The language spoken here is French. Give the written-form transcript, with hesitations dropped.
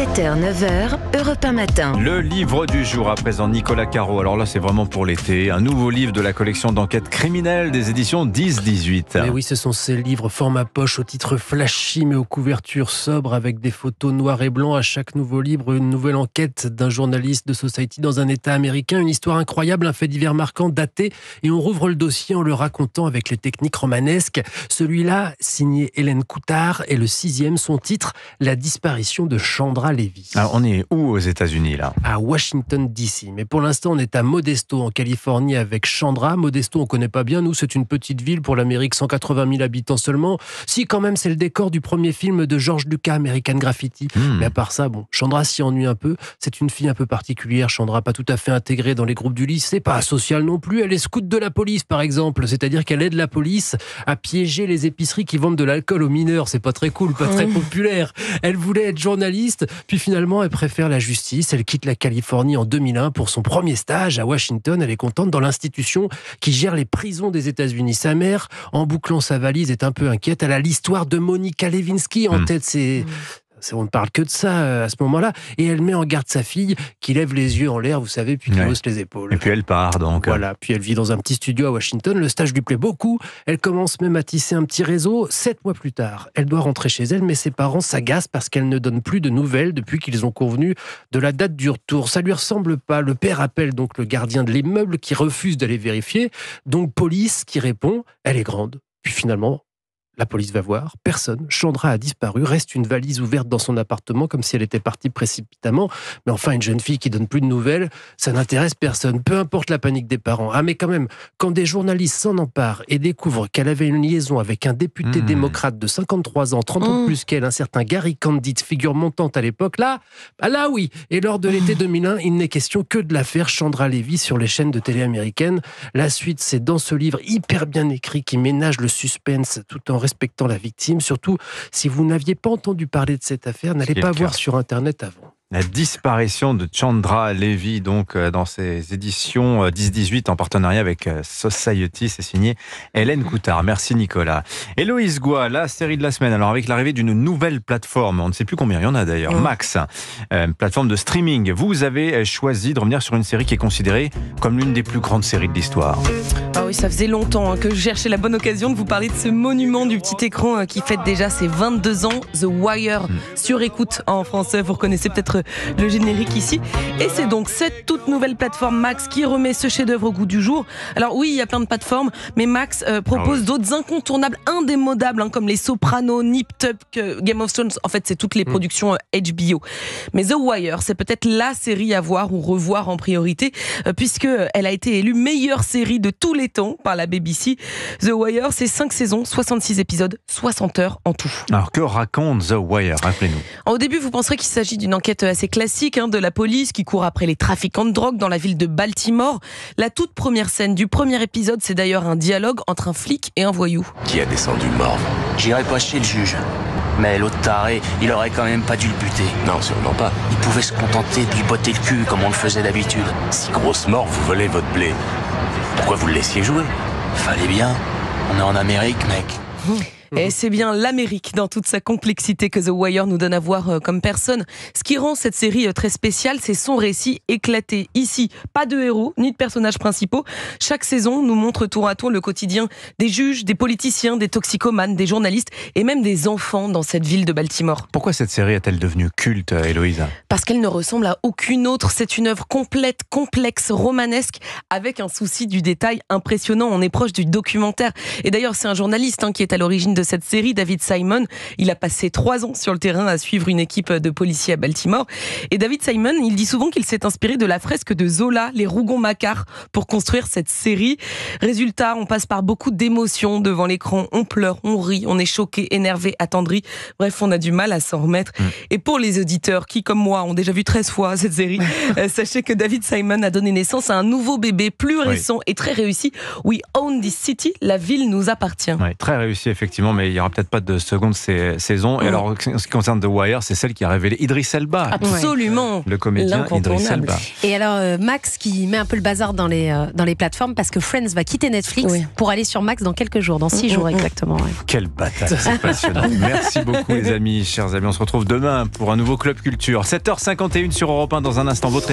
7h, 9h, Europe 1 Matin. Le livre du jour à présent, Nicolas Caro. Alors là, c'est vraiment pour l'été. Un nouveau livre de la collection d'enquêtes criminelles des éditions 10-18. Mais oui, ce sont ces livres format poche au titre flashy mais aux couvertures sobres avec des photos noir et blanc. À chaque nouveau livre, une nouvelle enquête d'un journaliste de Society dans un état américain. Une histoire incroyable, un fait divers marquant, daté. Et on rouvre le dossier en le racontant avec les techniques romanesques. Celui-là, signé Hélène Coutard, est le 6e. Son titre, La disparition de Chandra Levy. Alors, on est où aux États-Unis là ? À Washington DC. Mais pour l'instant, on est à Modesto, en Californie, avec Chandra. Modesto, on connaît pas bien. Nous, c'est une petpetite ville pour l'Amérique, 180 000 habitants seulement. Si, quand même, c'est le décor du premier film de George Lucas, American Graffiti. Mais à part ça, bon, Chandra s'y ennuie un peu. C'est une fille un peu particulière. Chandra, pas tout à fait intégrée dans les groupes du lycée, pas asociale non plus. Elle est scout de la police, par exemple. C'est-à-dire qu'elle aide la police à piéger les épiceries qui vendent de l'alcool aux mineurs. C'est pas très cool, pas très populaire. Elle voulait être journaliste, puis finalement, elle préfère la justice. Elle quitte la Californie en 2001 pour son premier stage à Washington. Elle est contente dans l'institution qui gère les prisons des États-Unis. Sa mère, en bouclant sa valise, est un peu inquiète. Elle a l'histoire de Monica Lewinsky en tête. On ne parle que de ça à ce moment-là. Et elle met en garde sa fille qui lève les yeux en l'air, vous savez, puis qui hausse les épaules. Et puis elle part donc. Voilà, puis elle vit dans un petit studio à Washington. Le stage lui plaît beaucoup. Elle commence même à tisser un petit réseau. 7 mois plus tard, elle doit rentrer chez elle, mais ses parents s'agacent parce qu'elle ne donne plus de nouvelles depuis qu'ils ont convenu de la date du retour. Ça lui ressemble pas. Le père appelle donc le gardien de l'immeuble qui refuse d'aller vérifier. Donc police qui répond, elle est grande. Puis finalement, la police va voir, personne. Chandra a disparu, reste une valise ouverte dans son appartement comme si elle était partie précipitamment. Mais enfin, une jeune fille qui donne plus de nouvelles, ça n'intéresse personne, peu importe la panique des parents. Ah mais quand même, quand des journalistes s'en emparent et découvrent qu'elle avait une liaison avec un député démocrate de 53 ans, 30 ans de plus qu'elle, un certain Gary Candid, figure montante à l'époque, là oui. Et lors de l'été 2001, il n'est question que de l'affaire Chandra Levy sur les chaînes de télé américaines. La suite, c'est dans ce livre hyper bien écrit qui ménage le suspense tout en respectant la victime. Surtout, si vous n'aviez pas entendu parler de cette affaire, n'allez pas voir sur Internet avant. La disparition de Chandra Levy, donc dans ses éditions 10-18 en partenariat avec Society, c'est signé Hélène Coutard. Merci Nicolas. Héloïse Goua, la série de la semaine. Alors avec l'arrivée d'une nouvelle plateforme, on ne sait plus combien il y en a d'ailleurs, Max, plateforme de streaming. Vous avez choisi de revenir sur une série qui est considérée comme l'une des plus grandes séries de l'histoire. Ah oui, ça faisait longtemps que je cherchais la bonne occasion de vous parler de ce monument du petit écran qui fête déjà ses 22 ans, The Wire, sur écoute en français. Vous reconnaissez peut-être le générique ici. Et c'est donc cette toute nouvelle plateforme Max qui remet ce chef-d'œuvre au goût du jour. Alors oui, il y a plein de plateformes, mais Max propose d'autres incontournables, indémodables, comme les Sopranos, Nip Tuck, Game of Thrones. En fait, c'est toutes les productions HBO. Mais The Wire, c'est peut-être la série à voir ou revoir en priorité, puisque elle a été élue meilleure série de tous les temps par la BBC. The Wire, c'est 5 saisons, 66 épisodes, 60 heures en tout. Alors que raconte The Wire ? Rappelez-nous. Au début, vous penserez qu'il s'agit d'une enquête assez classique de la police qui court après les trafiquants de drogue dans la ville de Baltimore. La toute première scène du premier épisode, c'est d'ailleurs un dialogue entre un flic et un voyou. Qui a descendu Morve ? J'irai pas chez le juge. Mais l'autre taré, il aurait quand même pas dû le buter. Non, sûrement pas. Il pouvait se contenter de lui botter le cul comme on le faisait d'habitude. Si grosse Morve vous volez votre blé, pourquoi vous le laissiez jouer ? Fallait bien. On est en Amérique, mec. Et c'est bien l'Amérique dans toute sa complexité que The Wire nous donne à voir comme personne. Ce qui rend cette série très spéciale, c'est son récit éclaté. Ici, pas de héros, ni de personnages principaux. Chaque saison nous montre tour à tour le quotidien des juges, des politiciens, des toxicomanes, des journalistes et même des enfants dans cette ville de Baltimore. Pourquoi cette série est-elle devenue culte, Héloïse ? Parce qu'elle ne ressemble à aucune autre. C'est une œuvre complète, complexe, romanesque, avec un souci du détail impressionnant. On est proche du documentaire. Et d'ailleurs, c'est un journaliste qui est à l'origine de cette série, David Simon. Il a passé 3 ans sur le terrain à suivre une équipe de policiers à Baltimore. Et David Simon, il dit souvent qu'il s'est inspiré de la fresque de Zola, Les Rougon-Macquart, pour construire cette série. Résultat, on passe par beaucoup d'émotions devant l'écran. On pleure, on rit, on est choqué, énervé, attendri. Bref, on a du mal à s'en remettre. Et pour les auditeurs qui, comme moi, ont déjà vu 13 fois cette série, sachez que David Simon a donné naissance à un nouveau bébé plus récent et très réussi. We Own This City, la ville nous appartient. Oui, très réussi, effectivement. effectivement, mais il n'y aura peut-être pas de seconde saison. Et alors, en ce qui concerne The Wire, c'est celle qui a révélé Idris Elba. Absolument. Le comédien Idris Elba. Et alors, Max qui met un peu le bazar dans les plateformes parce que Friends va quitter Netflix pour aller sur Max dans quelques jours, dans 6 jours exactement. Ouais. Quelle bataille, c'est passionnant. Merci beaucoup les amis, chers amis. On se retrouve demain pour un nouveau Club Culture. 7h51 sur Europe 1 dans un instant. Votre